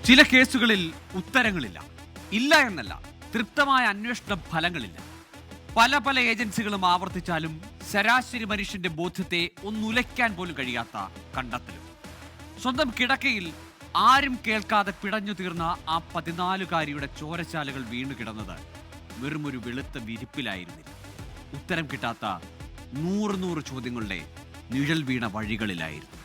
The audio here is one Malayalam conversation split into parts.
ചില കേസുകളിൽ ഉത്തരങ്ങളില്ല, ഇല്ല എന്നല്ല, തൃപ്തമായ അന്വേഷണ ഫലങ്ങളില്ല. പല ഏജൻസികളും ആവർത്തിച്ചാലും ശരാശരി മനുഷ്യന്റെ ബോധ്യത്തെ ഒന്നുലയ്ക്കാൻ പോലും കഴിയാത്ത കണ്ടെത്തലും. സ്വന്തം കിടക്കയിൽ ആരും കേൾക്കാതെ പിടഞ്ഞു തീർന്ന ആ 14-കാരിയുടെ ചോരച്ചാലുകൾ വീണു കിടന്നത് വെറുമൊരു വെളുത്ത വിരിപ്പിലായിരുന്നില്ല. ഉത്തരം കിട്ടാത്ത 100 ചോദ്യങ്ങളുടെ നിഴൽ വീണ വഴികളിലായിരുന്നു.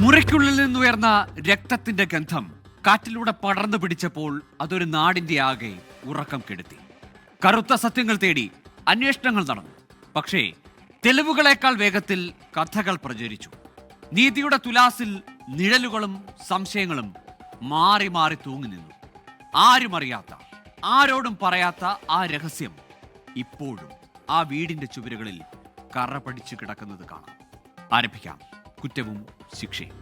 മുറിക്കുള്ളിൽ നിന്നുയർന്ന രക്തത്തിന്റെ ഗന്ധം കാറ്റിലൂടെ പടർന്നു പിടിച്ചപ്പോൾ അതൊരു നാടിന്റെ ആകെ ഉറക്കം കെടുത്തി. കറുത്ത സത്യങ്ങൾ തേടി അന്വേഷണങ്ങൾ നടന്നു. പക്ഷേ തെളിവുകളേക്കാൾ വേഗത്തിൽ കഥകൾ പ്രചരിച്ചു. നീതിയുടെ തുലാസിൽ നിഴലുകളും സംശയങ്ങളും മാറി മാറി തൂങ്ങി നിന്നു. ആരും അറിയാത്ത, ആരോടും പറയാത്ത ആ രഹസ്യം ഇപ്പോഴും ആ വീടിന്റെ ചുവരുകളിൽ കറ പഠിച്ചു കിടക്കുന്നത് കാണാം. ആരംഭിക്കാം കുറ്റവും ശിക്ഷയും.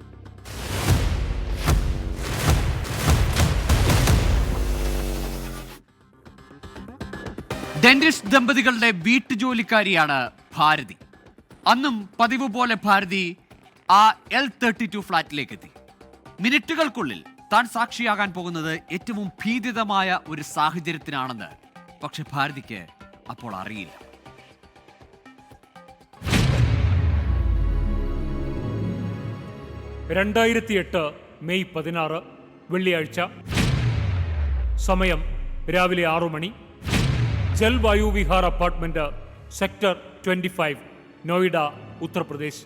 ഡെന്റിസ്റ്റ് ദമ്പതികളുടെ വീട്ടുജോലിക്കാരിയാണ് ഭാരതി. അന്നും പതിവ് പോലെ ഭാരതി ആ L32 ഫ്ലാറ്റിലേക്ക് എത്തി. മിനിറ്റുകൾക്കുള്ളിൽ താൻ സാക്ഷിയാകാൻ പോകുന്നത് ഏറ്റവും ഭീതിതമായ ഒരു സാഹചര്യത്തിനാണെന്ന് പക്ഷെ ഭാരതിക്ക് അപ്പോൾ അറിയില്ല. മെയ് 16 വെള്ളിയാഴ്ച. സമയം രാവിലെ 6 മണി. Jalvayu Vihar apartment, sector 25, Noida, Uttar Pradesh.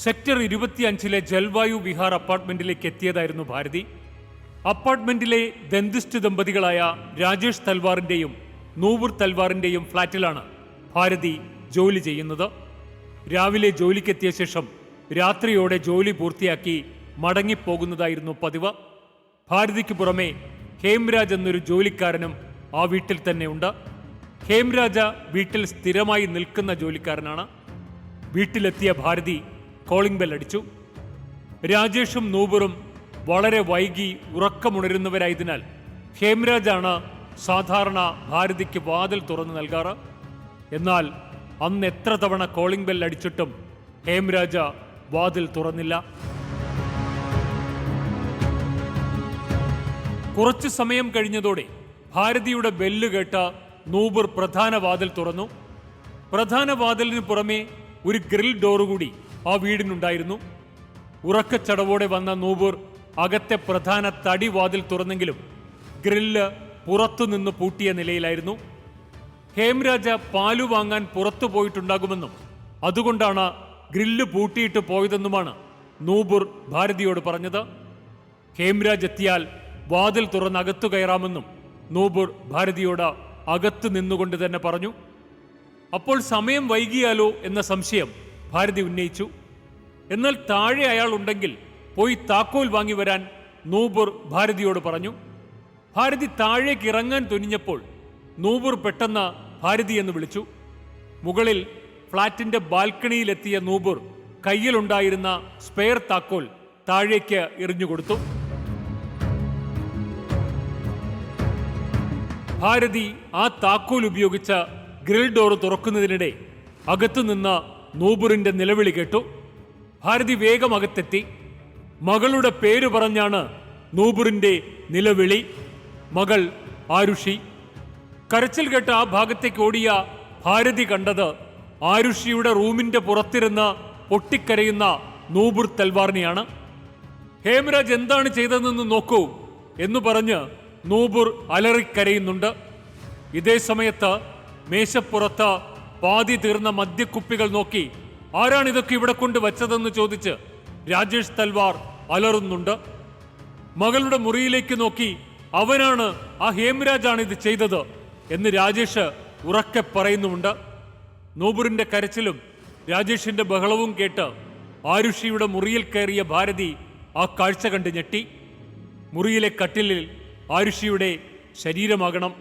Sector 25-ലെ ജൽവായു വിഹാർ അപ്പാർട്ട്മെന്റിലേക്ക് എത്തിയതായിരുന്നു ഭാരതി. അപ്പാർട്ട്മെന്റിലെ ദന്തിസ്റ്റ് ദമ്പതികളായ രാജേഷ് തൽവാറിന്റെയും നൂപുർ തൽവാറിന്റെയും ഫ്ളാറ്റിലാണ് ഭാരതി ജോലി ചെയ്യുന്നത്. രാവിലെ ജോലിക്കെത്തിയ ശേഷം രാത്രിയോടെ ജോലി പൂർത്തിയാക്കി മടങ്ങിപ്പോകുന്നതായിരുന്നു പതിവ്. ഭാരതിക്ക് പുറമെ ഹേംരാജ് എന്നൊരു ജോലിക്കാരനും ആ വീട്ടിൽ തന്നെ ഉണ്ട്. ഹേംരാജ വീട്ടിൽ സ്ഥിരമായി നിൽക്കുന്ന ജോലിക്കാരനാണ്. വീട്ടിലെത്തിയ ഭാരതി കോളിംഗ് ബെൽ അടിച്ചു. രാജേഷും നൂപുറും വളരെ വൈകി ഉറക്കമുണരുന്നവരായതിനാൽ ഹേംരാജാണ് സാധാരണ ഭാരതിക്ക് വാതിൽ തുറന്നു നൽകാറ്. എന്നാൽ അന്ന് എത്ര തവണ കോളിംഗ് ബെൽ അടിച്ചിട്ടും ഹേംരാജ വാതിൽ തുറന്നില്ല. കുറച്ചു സമയം കഴിഞ്ഞതോടെ ഭാരതിയുടെ ബെല്ല് കേട്ട നൂപുർ പ്രധാന വാതിൽ തുറന്നു. പ്രധാന വാതിലിന് പുറമെ ഒരു ഗ്രിൽ ഡോറ് കൂടി ആ വീടിനുണ്ടായിരുന്നു. ഉറക്കച്ചടവോടെ വന്ന നൂപുർ അകത്തെ പ്രധാന തടി വാതിൽ തുറന്നെങ്കിലും ഗ്രില്ല് പുറത്തുനിന്ന് പൂട്ടിയ നിലയിലായിരുന്നു. ഹേംരാജ പാലു വാങ്ങാൻ പുറത്തു പോയിട്ടുണ്ടാകുമെന്നും അതുകൊണ്ടാണ് ഗ്രില്ല് പൂട്ടിയിട്ട് പോയതെന്നുമാണ് നൂപുർ ഭാരതിയോട് പറഞ്ഞത്. ഹേംരാജ് എത്തിയാൽ വാതിൽ തുറന്ന് അകത്തു കയറാമെന്നും നൂപുർ ഭാരതിയോട് അകത്ത് നിന്നുകൊണ്ട് തന്നെ പറഞ്ഞു. അപ്പോൾ സമയം വൈകിയാലോ എന്ന സംശയം ഭാരതി ഉന്നയിച്ചു. എന്നാൽ താഴെ അയാൾ ഉണ്ടെങ്കിൽ പോയി താക്കോൽ വാങ്ങി വരാൻ നൂപുർ ഭാരതിയോട് പറഞ്ഞു. ഭാരതി താഴേക്ക് ഇറങ്ങാൻ തുനിഞ്ഞപ്പോൾ നൂപുർ പെട്ടെന്ന് ഭാരതി എന്ന് വിളിച്ചു. മുകളിൽ ഫ്ളാറ്റിന്റെ ബാൽക്കണിയിലെത്തിയ നൂപുർ കയ്യിലുണ്ടായിരുന്ന സ്പെയർ താക്കോൽ താഴേക്ക് എറിഞ്ഞുകൊടുത്തു. ഭാരതി ആ താക്കോൽ ഉപയോഗിച്ച് ഗ്രിൽ ഡോർ തുറക്കുന്നതിനിടെ അകത്തുനിന്ന് നൂപുറിന്റെ നിലവിളി കേട്ടു. ഭാരതി വേഗം അകത്തെത്തി. മകളുടെ പേര് പറഞ്ഞാണ് നൂപുറിന്റെ നിലവിളി. മകൾ ആരുഷി. കരച്ചിൽ കേട്ട് ആ ഭാഗത്തേക്ക് ഓടിയ ഭാരതി കണ്ടത് ആരുഷിയുടെ റൂമിന്റെ പുറത്തിരുന്ന് പൊട്ടിക്കരയുന്ന നൂപുർ തൽവാറിനെയാണ്. ഹേംരാജ് എന്താണ് ചെയ്തതെന്ന് നോക്കൂ എന്ന് പറഞ്ഞ് നൂപുർ അലറിക്കരയുന്നുണ്ട്. ഇതേ സമയത്ത് മേശപ്പുറത്ത് പാതി തീർന്ന മദ്യക്കുപ്പികൾ നോക്കി ആരാണിതൊക്കെ ഇവിടെ കൊണ്ട് വച്ചതെന്ന് ചോദിച്ച് രാജേഷ് തൽവാർ അലറുന്നുണ്ട്. മകളുടെ മുറിയിലേക്ക് നോക്കി അവനാണ്, ആ ഹേംരാജാണ് ഇത് ചെയ്തത് എന്ന് രാജേഷ് ഉറക്കെ പറയുന്നുമുണ്ട്. നൂപുറിന്റെ കരച്ചിലും രാജേഷിന്റെ ബഹളവും കേട്ട് ആരുഷിയുടെ മുറിയിൽ കയറിയ ഭാരതി ആ കാഴ്ച കണ്ട് ഞെട്ടി. മുറിയിലെ കട്ടിലിൽ ആരുഷിയുടെ ശരീരമാകണം,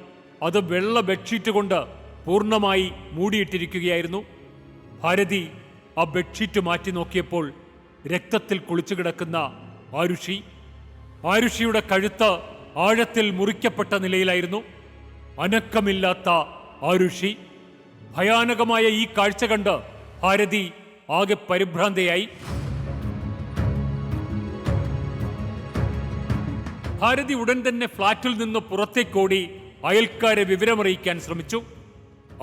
അത് വെള്ള ബെഡ്ഷീറ്റ് കൊണ്ട് പൂർണ്ണമായി മൂടിയിട്ടിരിക്കുകയായിരുന്നു. ഭാരതി ആ ബെഡ്ഷീറ്റ് മാറ്റി നോക്കിയപ്പോൾ രക്തത്തിൽ കുളിച്ചു കിടക്കുന്ന ആരുഷി. ആരുഷിയുടെ കഴുത്ത് ആഴത്തിൽ മുറിക്കപ്പെട്ട നിലയിലായിരുന്നു. അനക്കമില്ലാത്ത ആരുഷി. ഭയാനകമായ ഈ കാഴ്ച കണ്ട് ഭാരതി ആകെ പരിഭ്രാന്തയായി. ഭാരതി ഉടൻ തന്നെ ഫ്ളാറ്റിൽ നിന്ന് പുറത്തേക്കോടി അയൽക്കാരെ വിവരമറിയിക്കാൻ ശ്രമിച്ചു.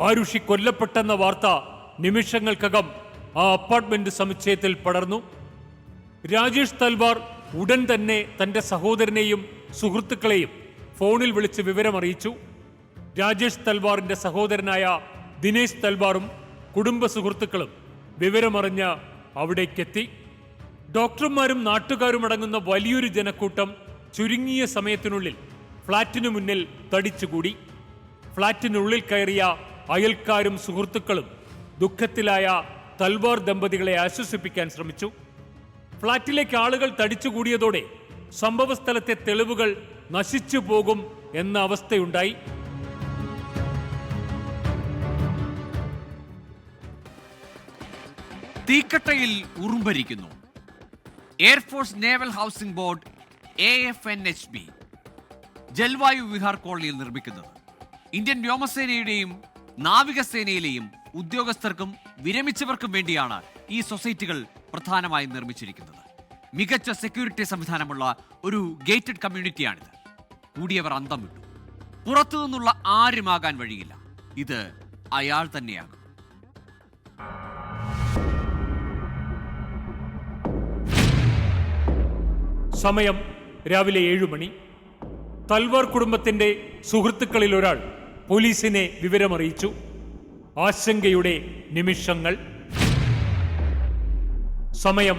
ആരുഷി കൊല്ലപ്പെട്ടെന്ന വാർത്ത നിമിഷങ്ങൾക്കകം ആ അപ്പാർട്ട്മെന്റ് സമുച്ചയത്തിൽ പടർന്നു. രാജേഷ് തൽവാർ ഉടൻ തന്നെ തന്റെ സഹോദരനെയും സുഹൃത്തുക്കളെയും ഫോണിൽ വിളിച്ച് വിവരമറിയിച്ചു. രാജേഷ് തൽവാറിന്റെ സഹോദരനായ ദിനേശ് തൽവാറും കുടുംബ സുഹൃത്തുക്കളും വിവരമറിഞ്ഞ് അവിടേക്കെത്തി. ഡോക്ടർമാരും നാട്ടുകാരും അടങ്ങുന്ന വലിയൊരു ജനക്കൂട്ടം ചുരുങ്ങിയ സമയത്തിനുള്ളിൽ ഫ്ളാറ്റിനു മുന്നിൽ തടിച്ചുകൂടി. ഫ്ളാറ്റിനുള്ളിൽ കയറിയ അയൽക്കാരും സുഹൃത്തുക്കളും ദുഃഖത്തിലായ തൽവാർ ദമ്പതികളെ ആശ്വസിപ്പിക്കാൻ ശ്രമിച്ചു. ഫ്ളാറ്റിലേക്ക് ആളുകൾ തടിച്ചുകൂടിയതോടെ സംഭവസ്ഥലത്തെ തെളിവുകൾ നശിച്ചു പോകും എന്ന അവസ്ഥയുണ്ടായി. തീക്കട്ടയിൽ ഉറുമ്പരിക്കുന്നു. Air force naval housing board AFNHB Jalvayu Vihar കോളനിയിൽ നിർമ്മിക്കുന്നത്. ഇന്ത്യൻ വ്യോമസേനയുടെയും നാവികസേനയിലെയും ഉദ്യോഗസ്ഥർക്കും വിരമിച്ചവർക്കും വേണ്ടിയാണ് ഈ സൊസൈറ്റികൾ പ്രധാനമായും നിർമ്മിച്ചിരിക്കുന്നത്. മികച്ച സെക്യൂരിറ്റി സംവിധാനമുള്ള ഒരു ഗേറ്റഡ് കമ്മ്യൂണിറ്റിയാണിത്. കൂടിയവർ അന്തം വിട്ടു. പുറത്തു നിന്നുള്ള ആരുമാകാൻ വഴിയില്ല. ഇത് അയാൾ തന്നെയാകും. സമയം രാവിലെ 7 മണി. തൽവാർ കുടുംബത്തിന്റെ സുഹൃത്തുക്കളിൽ ഒരാൾ പോലീസിനെ വിവരമറിയിച്ചു. ആശങ്കയുടെ നിമിഷങ്ങൾ. സമയം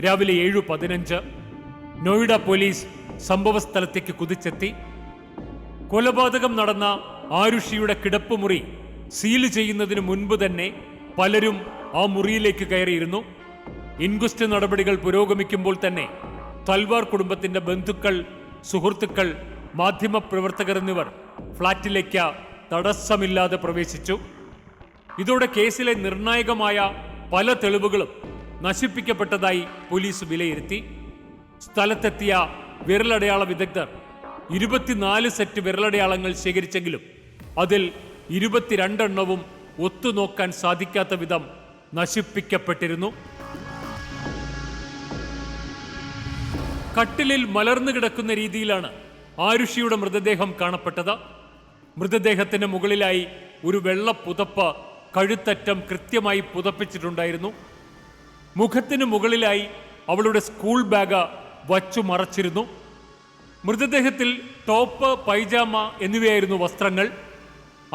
രാവിലെ 7:15. നോയിഡ പോലീസ് സംഭവസ്ഥലത്തേക്ക് കുതിച്ചെത്തി. കൊലപാതകം നടന്ന ആരുഷിയുടെ കിടപ്പുമുറി സീല് ചെയ്യുന്നതിന് മുൻപ് തന്നെ പലരും ആ മുറിയിലേക്ക് കയറിയിരുന്നു. ഇൻക്വസ്റ്റ് നടപടികൾ പുരോഗമിക്കുമ്പോൾ തന്നെ തൽവാർ കുടുംബത്തിന്റെ ബന്ധുക്കൾ, സുഹൃത്തുക്കൾ, മാധ്യമപ്രവർത്തകർ എന്നിവർ ഫ്ളാറ്റിലേക്ക് തടസ്സമില്ലാതെ പ്രവേശിച്ചു. ഇതോടെ കേസിലെ നിർണായകമായ പല തെളിവുകളും നശിപ്പിക്കപ്പെട്ടതായി പോലീസ് വിലയിരുത്തി. സ്ഥലത്തെത്തിയ വിരലടയാള വിദഗ്ധർ 24 സെറ്റ് വിരലടയാളങ്ങൾ ശേഖരിച്ചെങ്കിലും അതിൽ 22 എണ്ണവും ഒത്തുനോക്കാൻ സാധിക്കാത്ത വിധം നശിപ്പിക്കപ്പെട്ടിരുന്നു. കട്ടിലിൽ മലർന്നു കിടക്കുന്ന രീതിയിലാണ് ആരുഷിയുടെ മൃതദേഹം കാണപ്പെട്ടത്. മൃതദേഹത്തിന് മുകളിലായി ഒരു വെള്ള പുതപ്പ് കഴുത്തറ്റം കൃത്യമായി പുതപ്പിച്ചിട്ടുണ്ടായിരുന്നു. മുഖത്തിന് മുകളിലായി അവളുടെ സ്കൂൾ ബാഗ് വച്ചു മറച്ചിരുന്നു. മൃതദേഹത്തിൽ ടോപ്പ്, പൈജാമ എന്നിവയായിരുന്നു വസ്ത്രങ്ങൾ.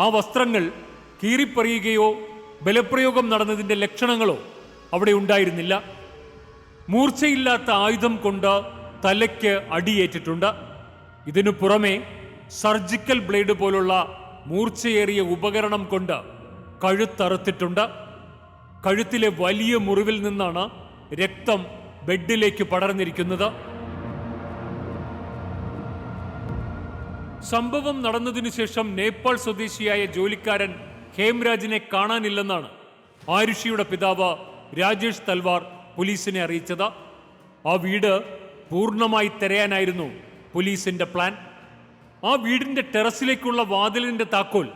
ആ വസ്ത്രങ്ങൾ കീറിപ്പറിയുകയോ ബലപ്രയോഗം നടന്നതിന്റെ ലക്ഷണങ്ങളോ അവിടെ ഉണ്ടായിരുന്നില്ല. മൂർച്ചയില്ലാത്ത ആയുധം കൊണ്ട് തലയ്ക്ക് അടിയേറ്റിട്ടുണ്ട്. ഇതിനു പുറമെ സർജിക്കൽ ബ്ലേഡ് പോലുള്ള മൂർച്ചയേറിയ ഉപകരണം കൊണ്ട് കഴുത്തറുത്തിട്ടുണ്ട്. കഴുത്തിലെ വലിയ മുറിവിൽ നിന്നാണ് രക്തം ബെഡിലേക്ക് പടർന്നിരിക്കുന്നത്. സംഭവം നടന്നതിനു ശേഷം നേപ്പാൾ സ്വദേശിയായ ജോലിക്കാരൻ ഹേംരാജിനെ കാണാനില്ലെന്നാണ് ആരുഷിയുടെ പിതാവ് രാജേഷ് തൽവാർ പോലീസിനെ അറിയിച്ചത്. ആ വീട് പൂർണ്ണമായി തിരയാനായിരുന്നു പോലീസിന്റെ പ്ലാൻ. ആ വീടിന്റെ ടെറസിലേക്കുള്ള വാതിലിന്റെ താക്കോൽ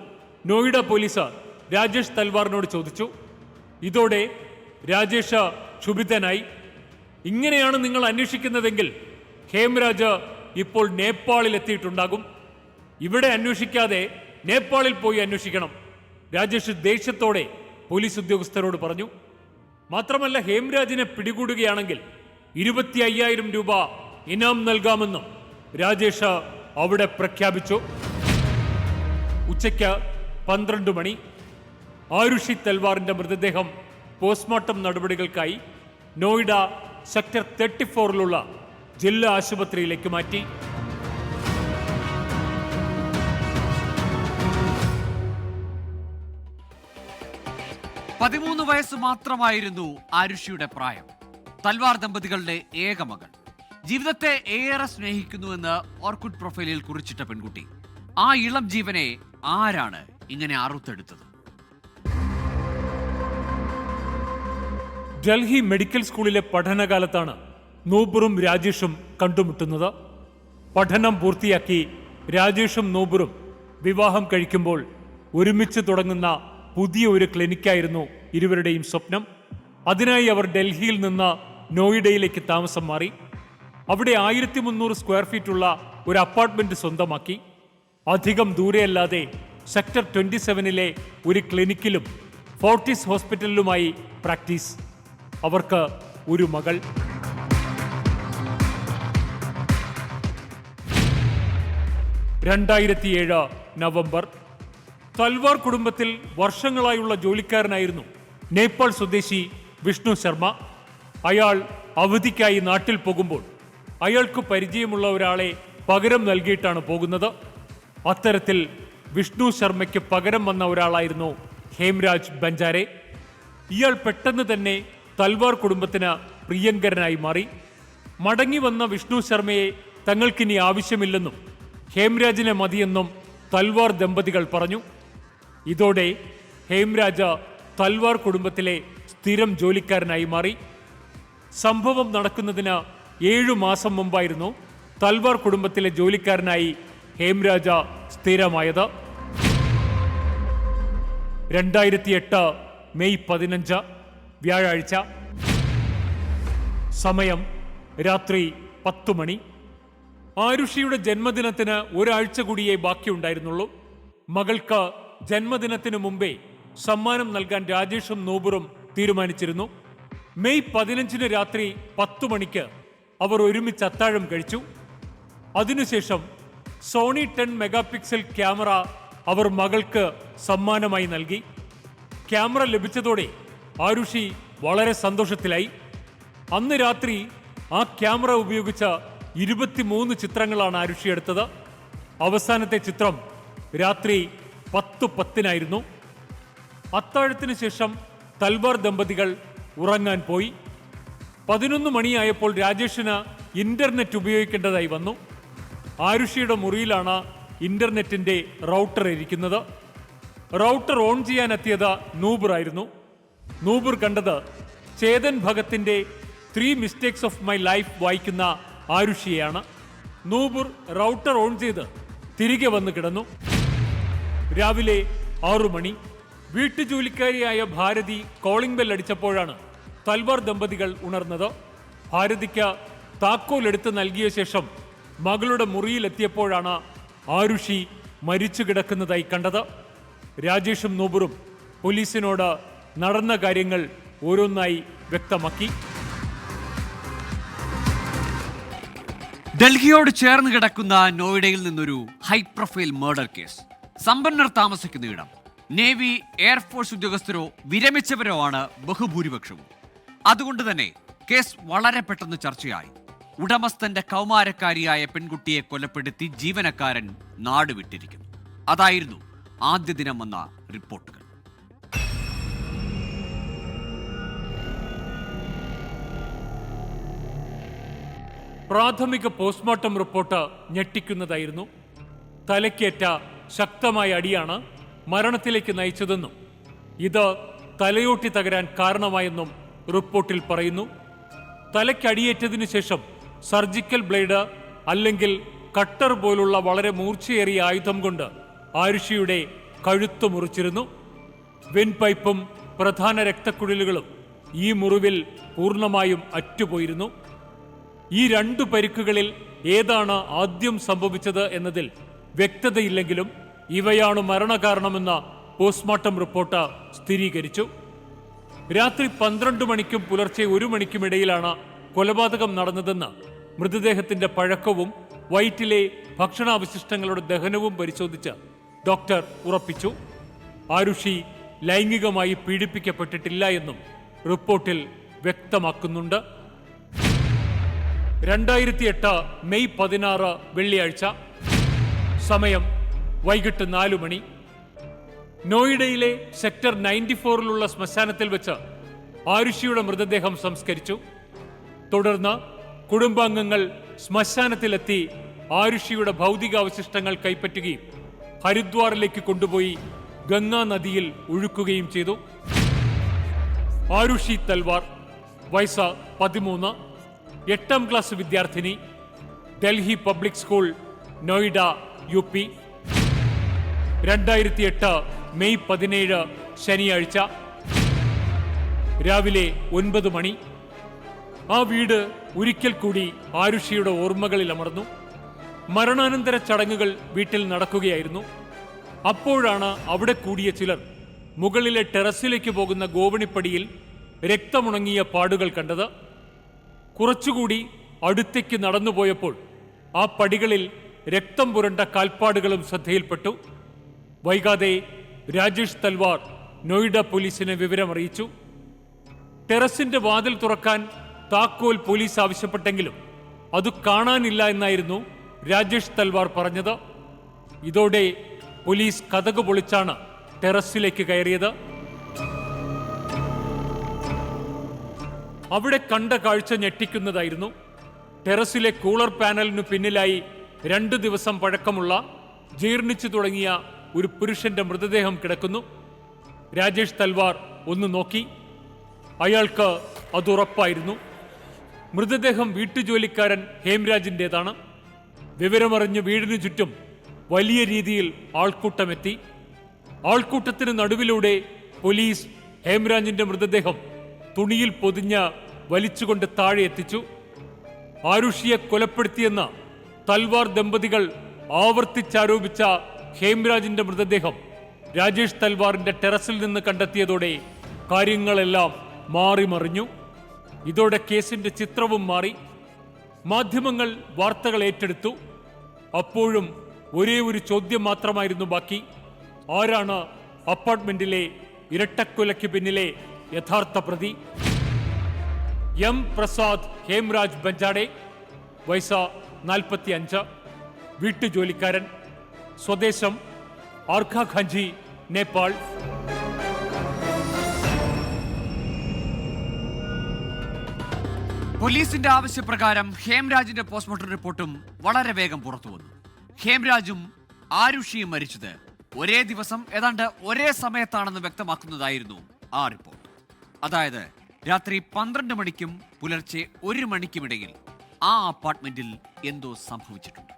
നോയിഡ പോലീസ് രാജേഷ് തൽവാറിനോട് ചോദിച്ചു. ഇതോടെ രാജേഷ് ക്ഷുഭിതനായി. ഇങ്ങനെയാണ് നിങ്ങൾ അന്വേഷിക്കുന്നതെങ്കിൽ ഹേംരാജ് ഇപ്പോൾ നേപ്പാളിൽ എത്തിയിട്ടുണ്ടാകും. ഇവിടെ അന്വേഷിക്കാതെ നേപ്പാളിൽ പോയി അന്വേഷിക്കണം, രാജേഷ് ദേഷ്യത്തോടെ പോലീസ് ഉദ്യോഗസ്ഥരോട് പറഞ്ഞു. മാത്രമല്ല, ഹേംരാജിനെ പിടികൂടുകയാണെങ്കിൽ 25,000 രൂപ ഇനാം നൽകാമെന്നും രാജേഷ് അവിടെ പ്രഖ്യാപിച്ചു. ഉച്ചയ്ക്ക് 12 മണി. ആരുഷി തൽവാറിന്റെ മൃതദേഹം പോസ്റ്റ്മോർട്ടം നടപടികൾക്കായി നോയിഡ സെക്ടർ 34-ലുള്ള ജില്ലാ ആശുപത്രിയിലേക്ക് മാറ്റി. പതിമൂന്ന് വയസ്സ് മാത്രമായിരുന്നു ആരുഷിയുടെ പ്രായം. തൽവാർ ദമ്പതികളുടെ ഏക മകൾ. ജീവിതത്തെ ഏറെ സ്നേഹിക്കുന്നുവെന്ന് ഓർക്കുഡ് പ്രൊഫൈലിൽ കുറിച്ചിട്ട പെൺകുട്ടി. ആ ഇളം ജീവനെ ആരാണ് ഇങ്ങനെ അറുത്തെടുത്തത്? ഡൽഹി മെഡിക്കൽ സ്കൂളിലെ പഠനകാലത്താണ് നൂപുറും രാജേഷും കണ്ടുമുട്ടുന്നത്. പഠനം പൂർത്തിയാക്കി രാജേഷും നൂബറും വിവാഹം കഴിക്കുമ്പോൾ ഒരുമിച്ച് തുടങ്ങുന്ന പുതിയ ഒരു ക്ലിനിക്കായിരുന്നു ഇരുവരുടെയും സ്വപ്നം. അതിനായി അവർ ഡൽഹിയിൽ നിന്ന് നോയിഡയിലേക്ക് താമസം മാറി. അവിടെ 1300 സ്ക്വയർ ഫീറ്റുള്ള ഒരു അപ്പാർട്ട്മെന്റ് സ്വന്തമാക്കി. അധികം ദൂരെയല്ലാതെ സെക്ടർ 27-ലെ ഒരു ക്ലിനിക്കിലും ഫോർട്ടിസ് ഹോസ്പിറ്റലിലുമായി പ്രാക്ടീസ്. അവർക്ക് ഒരു മകൾ. 2007 നവംബർ. തൽവാർ കുടുംബത്തിൽ വർഷങ്ങളായുള്ള ജോലിക്കാരനായിരുന്നു നേപ്പാൾ സ്വദേശി വിഷ്ണു ശർമ്മ. അയാൾ അവധിക്കായി നാട്ടിൽ പോകുമ്പോൾ അയാൾക്ക് പരിചയമുള്ള ഒരാളെ പകരം നൽകിയിട്ടാണ് പോകുന്നത്. അത്തരത്തിൽ വിഷ്ണു ശർമ്മയ്ക്ക് പകരം വന്ന ഒരാളായിരുന്നു ഹേംരാജ് ബഞ്ചാരെ. ഇയാൾ പെട്ടെന്ന് തന്നെ തൽവാർ കുടുംബത്തിന് പ്രിയങ്കരനായി മാറി. മടങ്ങി വന്ന വിഷ്ണു ശർമ്മയെ തങ്ങൾക്കിനി ആവശ്യമില്ലെന്നും ഹേംരാജിനെ മതിയെന്നും തൽവാർ ദമ്പതികൾ പറഞ്ഞു. ഇതോടെ ഹേംരാജ തൽവാർ കുടുംബത്തിലെ സ്ഥിരം ജോലിക്കാരനായി മാറി. സംഭവം നടക്കുന്നതിന് 7 മാസം മുമ്പായിരുന്നു തൽവാർ കുടുംബത്തിലെ ജോലിക്കാരനായി ഹേംരാജ സ്ഥിരമായത്. 2008 മെയ് 15 വ്യാഴാഴ്ച. സമയം രാത്രി 10 മണി. ആരുഷിയുടെ ജന്മദിനത്തിന് ഒരാഴ്ച കൂടിയേ ബാക്കിയുണ്ടായിരുന്നുള്ളൂ. മകൾക്ക് ജന്മദിനത്തിനു മുമ്പേ സമ്മാനം നൽകാൻ രാജേഷും നൂബറും തീരുമാനിച്ചിരുന്നു. മെയ് 15 രാത്രി 10 മണിക്ക് അവർ ഒരുമിച്ച് അത്താഴം കഴിച്ചു. അതിനുശേഷം സോണി 10 മെഗാപിക്സൽ ക്യാമറ അവർ മകൾക്ക് സമ്മാനമായി നൽകി. ക്യാമറ ലഭിച്ചതോടെ ആരുഷി വളരെ സന്തോഷത്തിലായി. അന്ന് രാത്രി ആ ക്യാമറ ഉപയോഗിച്ച 23 ചിത്രങ്ങളാണ് ആരുഷി എടുത്തത്. അവസാനത്തെ ചിത്രം രാത്രി 10:10 അത്താഴത്തിന് ശേഷം തൽവാർ ദമ്പതികൾ ഉറങ്ങാൻ പോയി. 11 മണിയായപ്പോൾ രാജേഷിന് ഇന്റർനെറ്റ് ഉപയോഗിക്കേണ്ടതായി വന്നു. ആരുഷിയുടെ മുറിയിലാണ് ഇന്റർനെറ്റിന്റെ റൗട്ടർ ഇരിക്കുന്നത്. റൗട്ടർ ഓൺ ചെയ്യാനെത്തിയത് നൂബറായിരുന്നു. നൂബർ കണ്ടത് ചേതൻ ഭഗത്തിന്റെ 3 മിസ്റ്റേക്സ് ഓഫ് മൈ ലൈഫ് വായിക്കുന്ന ആരുഷിയെയാണ്. നൂബർ റൗട്ടർ ഓൺ ചെയ്ത് തിരികെ വന്ന് കിടന്നു. രാവിലെ 6 മണി. വീട്ടുജോലിക്കാരിയായ ഭാരതി കോളിംഗ് ബെൽ അടിച്ചപ്പോഴാണ് തൽവാർ ദമ്പതികൾ ഉണർന്നത്. ഭാരതിക്ക് താക്കോൽ എടുത്ത് നൽകിയ ശേഷം മകളുടെ മുറിയിലെത്തിയപ്പോഴാണ് ആരുഷി മരിച്ചു കിടക്കുന്നതായി കണ്ടത്. രാജേഷും നൂബറും പോലീസിനോട് നടന്ന കാര്യങ്ങൾ ഓരോന്നായി വ്യക്തമാക്കി. ഡൽഹിയോട് ചേർന്ന് കിടക്കുന്ന നോയിഡയിൽ നിന്നൊരു ഹൈ പ്രൊഫൈൽ മർഡർ കേസ്. സമ്പന്നർ താമസിക്കുന്ന ഇടം. നേവി, എയർഫോഴ്സ് ഉദ്യോഗസ്ഥരോ വിരമിച്ചവരോ ആണ് ബഹുഭൂരിപക്ഷവും. അതുകൊണ്ട് തന്നെ കേസ് വളരെ പെട്ടെന്ന് ചർച്ചയായി. ഉടമസ്ഥന്റെ കൗമാരക്കാരിയായ പെൺകുട്ടിയെ കൊലപ്പെടുത്തി ജീവനക്കാരൻ നാടുവിട്ടിരിക്കുന്നു. അതായിരുന്നു ആദ്യ ദിനം വന്ന റിപ്പോർട്ടുകൾ. പ്രാഥമിക പോസ്റ്റ്മോർട്ടം റിപ്പോർട്ട് ഞെട്ടിക്കുന്നതായിരുന്നു. തലയ്ക്കേറ്റ ശക്തമായ അടിയാണ് മരണത്തിലേക്ക് നയിച്ചതെന്നും ഇത് തലയോട്ടി തകരാൻ കാരണമായെന്നും റിപ്പോർട്ടിൽ പറയുന്നു. തലയ്ക്കടിയേറ്റതിനു ശേഷം സർജിക്കൽ ബ്ലേഡ് അല്ലെങ്കിൽ കട്ടർ പോലുള്ള വളരെ മൂർച്ചയേറിയ ആയുധം കൊണ്ട് ആരുഷിയുടെ കഴുത്ത് മുറിച്ചിരുന്നു. വെൻപൈപ്പും പ്രധാന രക്തക്കുഴലുകളും ഈ മുറിവിൽ പൂർണ്ണമായും അറ്റുപോയിരുന്നു. ഈ 2 പരിക്കുകളിൽ ഏതാണ് ആദ്യം സംഭവിച്ചത് എന്നതിൽ വ്യക്തതയില്ലെങ്കിലും ഇവയാണ് മരണകാരണമെന്ന പോസ്റ്റ്മോർട്ടം റിപ്പോർട്ട് സ്ഥിരീകരിച്ചു. രാത്രി 12 മണിക്കും പുലർച്ചെ 1 മണിക്കുമിടയിലാണ് കൊലപാതകം നടന്നതെന്ന് മൃതദേഹത്തിന്റെ പഴക്കവും വയറ്റിലെ ഭക്ഷണാവശിഷ്ടങ്ങളുടെ ദഹനവും പരിശോധിച്ച് ഡോക്ടർ ഉറപ്പിച്ചു. ആരുഷി ലൈംഗികമായി പീഡിപ്പിക്കപ്പെട്ടിട്ടില്ല എന്നും റിപ്പോർട്ടിൽ വ്യക്തമാക്കുന്നുണ്ട്. 2008 മെയ് 16 വെള്ളിയാഴ്ച. സമയം വൈകിട്ട് 4 മണി. നോയിഡയിലെ സെക്ടർ 94-ലുള്ള ശ്മശാനത്തിൽ വെച്ച് ആരുഷിയുടെ മൃതദേഹം സംസ്കരിച്ചു. തുടർന്ന് കുടുംബാംഗങ്ങൾ ശ്മശാനത്തിലെത്തി ആരുഷിയുടെ ഭൗതികാവശിഷ്ടങ്ങൾ കൈപ്പറ്റുകയും ഹരിദ്വാറിലേക്ക് കൊണ്ടുപോയി ഗംഗാ നദിയിൽ ഒഴുക്കുകയും ചെയ്തു. ആരുഷി തൽവാർ, വയസ്സ് 13, 8ാം ക്ലാസ് വിദ്യാർത്ഥിനി. Delhi public school, Noida, UP. 2008 May 17 ശനിയാഴ്ച രാവിലെ 9 മണി. ആ വീട് ഒരിക്കൽ കൂടി ആരുഷിയുടെ ഓർമ്മകളിൽ അമർന്നു. മരണാനന്തര ചടങ്ങുകൾ വീട്ടിൽ നടക്കുകയായിരുന്നു. അപ്പോഴാണ് അവിടെ കൂടിയ ചിലർ മുകളിലെ ടെറസിലേക്ക് പോകുന്ന ഗോവണിപ്പടിയിൽ രക്തമുണങ്ങിയ പാടുകൾ കണ്ടത്. കുറച്ചുകൂടി അടുത്തേക്ക് നടന്നുപോയപ്പോൾ ആ പടികളിൽ രക്തം പുരണ്ട കാൽപ്പാടുകളും ശ്രദ്ധയിൽപ്പെട്ടു. വൈകാതെ രാജേഷ് തൽവാർ നോയിഡ പോലീസിനെ വിവരമറിയിച്ചു. ടെറസിന്റെ വാതിൽ തുറക്കാൻ താക്കോൽ പോലീസ് ആവശ്യപ്പെട്ടെങ്കിലും അത് കാണാനില്ല എന്നായിരുന്നു രാജേഷ് തൽവാർ പറഞ്ഞത്. ഇതോടെ പോലീസ് കതക് പൊളിച്ചാണ് ടെറസിലേക്ക് കയറിയത്. അവിടെ കണ്ട കാഴ്ച ഞെട്ടിക്കുന്നതായിരുന്നു. ടെറസിലെ കൂളർ പാനലിനു പിന്നിലായി 2 ദിവസം പഴക്കമുള്ള ജീർണിച്ചു തുടങ്ങിയ ഒരു പുരുഷന്റെ മൃതദേഹം കിടക്കുന്നു. രാജേഷ് തൽവാർ ഒന്ന് നോക്കി. അയാൾക്ക് അതുറപ്പായിരുന്നു. മൃതദേഹം വീട്ടുജോലിക്കാരൻ ഹേംരാജിൻ്റെതാണ്. വിവരമറിഞ്ഞ് വീടിനു ചുറ്റും വലിയ രീതിയിൽ ആൾക്കൂട്ടമെത്തി. ആൾക്കൂട്ടത്തിന് നടുവിലൂടെ പോലീസ് ഹേംരാജിന്റെ മൃതദേഹം തുണിയിൽ പൊതിഞ്ഞ് വലിച്ചുകൊണ്ട് താഴെ എത്തിച്ചു. ആരുഷിയെ കൊലപ്പെടുത്തിയെന്ന് തൽവാർ ദമ്പതികൾ ആവർത്തിച്ചാരോപിച്ച ഹേംരാജിന്റെ മൃതദേഹം രാജേഷ് തൽവാറിന്റെ ടെറസിൽ നിന്ന് കണ്ടെത്തിയതോടെ കാര്യങ്ങളെല്ലാം മാറിമറിഞ്ഞു. ഇതോടെ കേസിന്റെ ചിത്രവും മാറി. മാധ്യമങ്ങൾ വാർത്തകൾ ഏറ്റെടുത്തു. അപ്പോഴും ഒരേ ഒരു ചോദ്യം മാത്രമായിരുന്നു ബാക്കി. ആരാണ് അപ്പാർട്ട്മെന്റിലെ ഇരട്ടക്കൊലയ്ക്ക് പിന്നിലെ യഥാർത്ഥ പ്രതി? എം പ്രസാദ് ഹേംരാജ് ബഞ്ചാടെ, വയസ്സ് 45, വീട്ടുജോലിക്കാരൻ, സ്വദേശം ആർഖാഖാഞ്ചി, നേപ്പാൾ. പോലീസിന്റെ ആവശ്യപ്രകാരം ഹേംരാജിന്റെ പോസ്റ്റ്മോർട്ടം റിപ്പോർട്ടും വളരെ വേഗം പുറത്തു വന്നു. ഹേംരാജും ആരുഷിയും മരിച്ചത് ഒരേ ദിവസം ഏതാണ്ട് ഒരേ സമയത്താണെന്ന് വ്യക്തമാക്കുന്നതായിരുന്നു ആ റിപ്പോർട്ട്. അതായത് രാത്രി 12 മണിക്കും പുലർച്ചെ 1 മണിക്കുമിടയിൽ ആ അപ്പാർട്ട്മെന്റിൽ എന്തോ സംഭവിച്ചിട്ടുണ്ട്.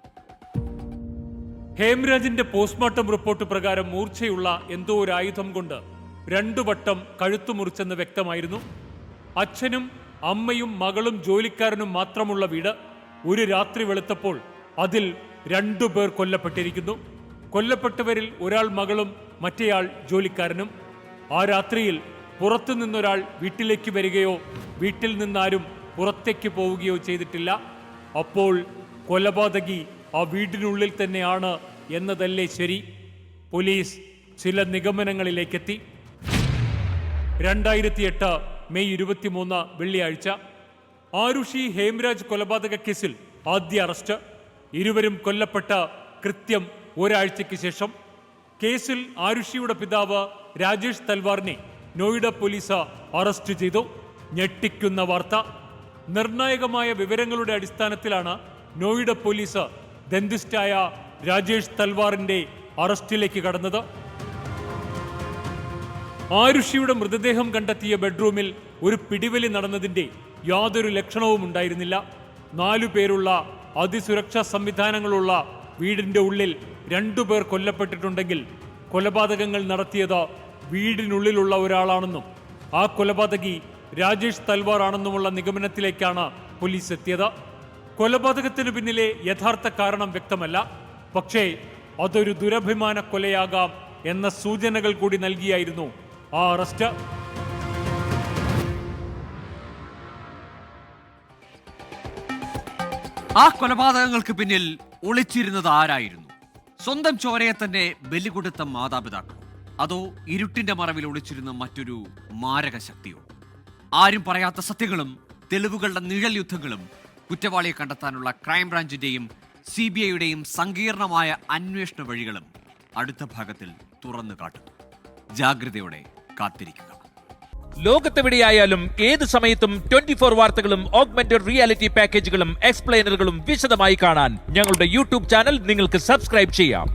ഹേംരാജിന്റെ പോസ്റ്റ്മോർട്ടം റിപ്പോർട്ട് പ്രകാരം മൂർച്ചയുള്ള എന്തോ ഒരു ആയുധം കൊണ്ട് 2 വട്ടം കഴുത്തു മുറിച്ചെന്ന് വ്യക്തമായിരുന്നു. അച്ഛനും അമ്മയും മകളും ജോലിക്കാരനും മാത്രമുള്ള വീട്. ഒരു രാത്രി വെളുത്തപ്പോൾ അതിൽ 2 പേർ കൊല്ലപ്പെട്ടിരിക്കുന്നു. കൊല്ലപ്പെട്ടവരിൽ ഒരാൾ മകളും മറ്റേയാൾ ജോലിക്കാരനും. ആ രാത്രിയിൽ പുറത്തു നിന്നൊരാൾ വീട്ടിലേക്ക് വരികയോ വീട്ടിൽ നിന്നാരും പുറത്തേക്ക് പോവുകയോ ചെയ്തിട്ടില്ല. അപ്പോൾ കൊലപാതകി ആ വീടിനുള്ളിൽ തന്നെയാണ് എന്നതല്ലേ ശരി? പോലീസ് ചില നിഗമനങ്ങളിലേക്കെത്തി. 2008 മെയ് 23 വെള്ളിയാഴ്ച ആരുഷി ഹേംരാജ് കൊലപാതക കേസിൽ ആദ്യ അറസ്റ്റ്. ഇരുവരും കൊല്ലപ്പെട്ട കൃത്യം ഒരാഴ്ചയ്ക്ക് ശേഷം. കേസിൽ ആരുഷിയുടെ പിതാവ് രാജേഷ് തൽവാറിനെ നോയിഡ പോലീസ് അറസ്റ്റ് ചെയ്തു. ഞെട്ടിക്കുന്ന വാർത്ത. നിർണായകമായ വിവരങ്ങളുടെ അടിസ്ഥാനത്തിലാണ് നോയിഡ പോലീസ് ദന്തിസ്റ്റായ രാജേഷ് തൽവാറിന്റെ അറസ്റ്റിലേക്ക് കടന്നത്. ആരുഷിയുടെ മൃതദേഹം കണ്ടെത്തിയ ബെഡ്റൂമിൽ ഒരു പിടിവലി നടന്നതിന്റെ യാതൊരു ലക്ഷണവും ഉണ്ടായിരുന്നില്ല. 4 പേരുള്ള അതിസുരക്ഷാ സംവിധാനങ്ങളുള്ള വീടിന്റെ ഉള്ളിൽ 2 പേർ കൊല്ലപ്പെട്ടിട്ടുണ്ടെങ്കിൽ കൊലപാതകങ്ങൾ നടത്തിയത് വീടിനുള്ളിലുള്ള ഒരാളാണെന്നും ആ കൊലപാതകി രാജേഷ് തൽവാർ ആണെന്നുമുള്ള നിഗമനത്തിലേക്കാണ് പോലീസ് എത്തിയത്. കൊലപാതകത്തിന് പിന്നിലെ യഥാർത്ഥ കാരണം വ്യക്തമല്ല. പക്ഷേ അതൊരു ദുരഭിമാന കൊലയാകാം എന്ന സൂചനകൾ കൂടി നൽകിയായിരുന്നു ആ അറസ്റ്റ്. ആ കൊലപാതകങ്ങൾക്ക് പിന്നിൽ ഒളിച്ചിരുന്നത് ആരായിരുന്നു? സ്വന്തം ചോരയെ തന്നെ ബലി കൊടുത്ത മാതാപിതാക്കൾ, അതോ ഇരുട്ടിന്റെ മറവിൽ ഒളിച്ചിരുന്ന മറ്റൊരു മാരക ശക്തിയോ? ആരും പറയാത്ത സത്യങ്ങളും തെളിവുകളുടെ നിഴൽ യുദ്ധങ്ങളും കുറ്റവാളിയെ കണ്ടെത്താനുള്ള ക്രൈംബ്രാഞ്ചിന്റെയും CBIയുടെയും സങ്കീർണമായ അന്വേഷണ വഴികളും അടുത്ത ഭാഗത്തിൽ തുറന്നു കാട്ടുന്നു. ജാഗ്രതയോടെ കാത്തിരിക്കുക. ലോകത്തെവിടെയായാലും ഏത് സമയത്തും 24 വാർത്തകളും ഓഗ്മെന്റഡ് റിയാലിറ്റി പാക്കേജുകളും എക്സ്പ്ലെയിനറുകളും വിശദമായി കാണാൻ ഞങ്ങളുടെ YouTube ചാനൽ നിങ്ങൾക്ക് സബ്സ്ക്രൈബ് ചെയ്യാം.